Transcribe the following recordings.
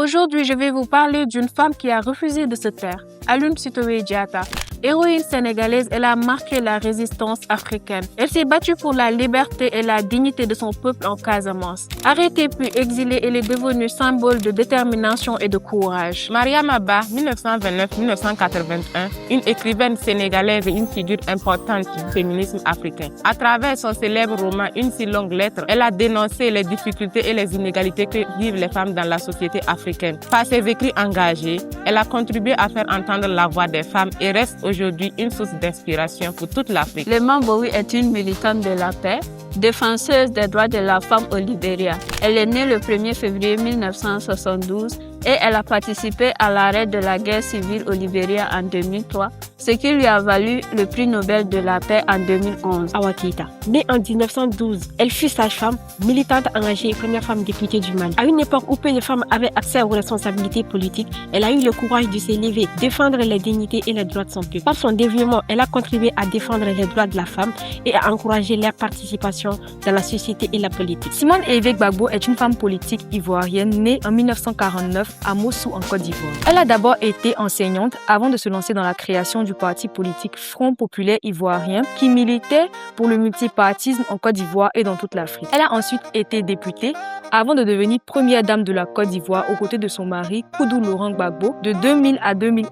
Aujourd'hui, je vais vous parler d'une femme qui a refusé de se taire, Alioune Sitoé Diatta. Héroïne sénégalaise, elle a marqué la résistance africaine. Elle s'est battue pour la liberté et la dignité de son peuple en Casamance. Arrêtée puis exilée, elle est devenue symbole de détermination et de courage. Mariama Ba, 1929-1981, une écrivaine sénégalaise et une figure importante du féminisme africain. À travers son célèbre roman Une si longue lettre, elle a dénoncé les difficultés et les inégalités que vivent les femmes dans la société africaine. Par ses écrits engagés, elle a contribué à faire entendre la voix des femmes et reste aujourd'hui une source d'inspiration pour toute l'Afrique. Leman Bowie est une militante de la paix, défenseuse des droits de la femme au Libéria. Elle est née le 1er février 1972 et elle a participé à l'arrêt de la guerre civile au Libéria en 2003, ce qui lui a valu le prix Nobel de la paix en 2011. Awa Keïta, née en 1912, elle fut sage-femme, militante engagée et première femme députée du Mali. À une époque où peu de femmes avaient accès aux responsabilités politiques, elle a eu le courage de s'élever, défendre les dignités et les droits de son peuple. Par son dévouement, elle a contribué à défendre les droits de la femme et à encourager leur participation dans la société et la politique. Simone Hévé Gbagbo est une femme politique ivoirienne née en 1949 à Mossou en Côte d'Ivoire. Elle a d'abord été enseignante avant de se lancer dans la création du parti politique Front Populaire Ivoirien qui militait pour le multipartisme en Côte d'Ivoire et dans toute l'Afrique. Elle a ensuite été députée avant de devenir première dame de la Côte d'Ivoire aux côtés de son mari Koudou Laurent Gbagbo de 2000 à 2011.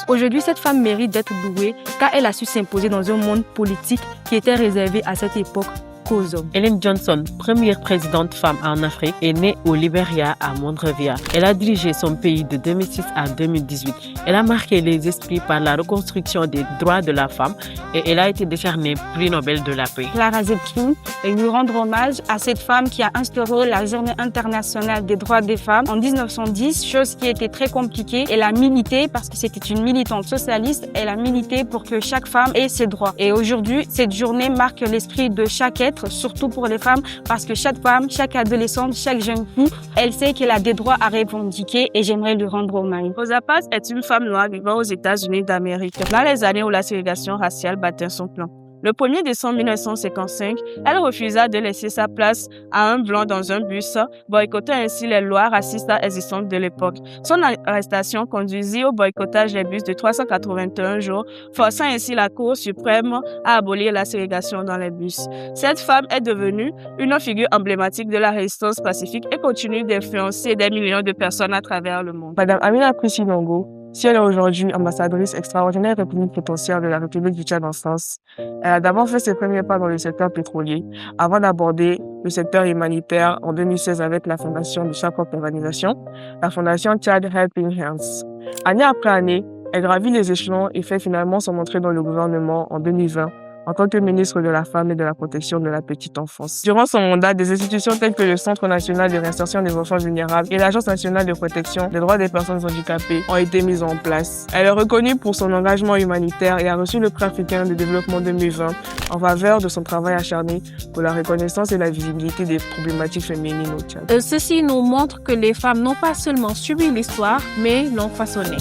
Aujourd'hui, cette femme mérite d'être louée car elle a su s'imposer dans un monde politique qui était réservé à cette époque qu'aux hommes. Ellen Johnson, première présidente femme en Afrique, est née au Libéria à Monrovia. Elle a dirigé son pays de 2006 à 2018. Elle a marqué les esprits par la reconstruction des droits de la femme et elle a été décernée prix Nobel de la paix. Clara Zetkin, et nous rendre hommage à cette femme qui a instauré la Journée internationale des droits des femmes en 1910, chose qui était très compliquée. Elle a milité parce que c'était une militante socialiste. Elle a milité pour que chaque femme ait ses droits. Et aujourd'hui, cette journée marque l'esprit de chaque être, surtout pour les femmes, parce que chaque femme, chaque adolescente, chaque jeune fille, elle sait qu'elle a des droits à revendiquer et j'aimerais lui rendre hommage. Rosa Parks est une femme noire vivant aux États-Unis d'Amérique dans les années où la ségrégation raciale battait son plan. Le 1er décembre 1955, elle refusa de laisser sa place à un blanc dans un bus, boycottant ainsi les lois racistes existantes de l'époque. Son arrestation conduisit au boycottage des bus de 381 jours, forçant ainsi la Cour suprême à abolir la ségrégation dans les bus. Cette femme est devenue une figure emblématique de la résistance pacifique et continue d'influencer des millions de personnes à travers le monde. Madame Amina Koussi Nongo, si elle est aujourd'hui ambassadrice extraordinaire plénipotentiaire de la République du Tchad en France, elle a d'abord fait ses premiers pas dans le secteur pétrolier avant d'aborder le secteur humanitaire en 2016 avec la fondation de sa propre organisation, la fondation Tchad Helping Hands. Année après année, elle gravit les échelons et fait finalement son entrée dans le gouvernement en 2020 en tant que ministre de la Femme et de la Protection de la Petite Enfance. Durant son mandat, des institutions telles que le Centre national de réinsertion des enfants vulnérables et l'Agence nationale de protection des droits des personnes handicapées ont été mises en place. Elle est reconnue pour son engagement humanitaire et a reçu le prix africain de développement 2020 en faveur de son travail acharné pour la reconnaissance et la visibilité des problématiques féminines au Tchad. Ceci nous montre que les femmes n'ont pas seulement subi l'histoire, mais l'ont façonnée.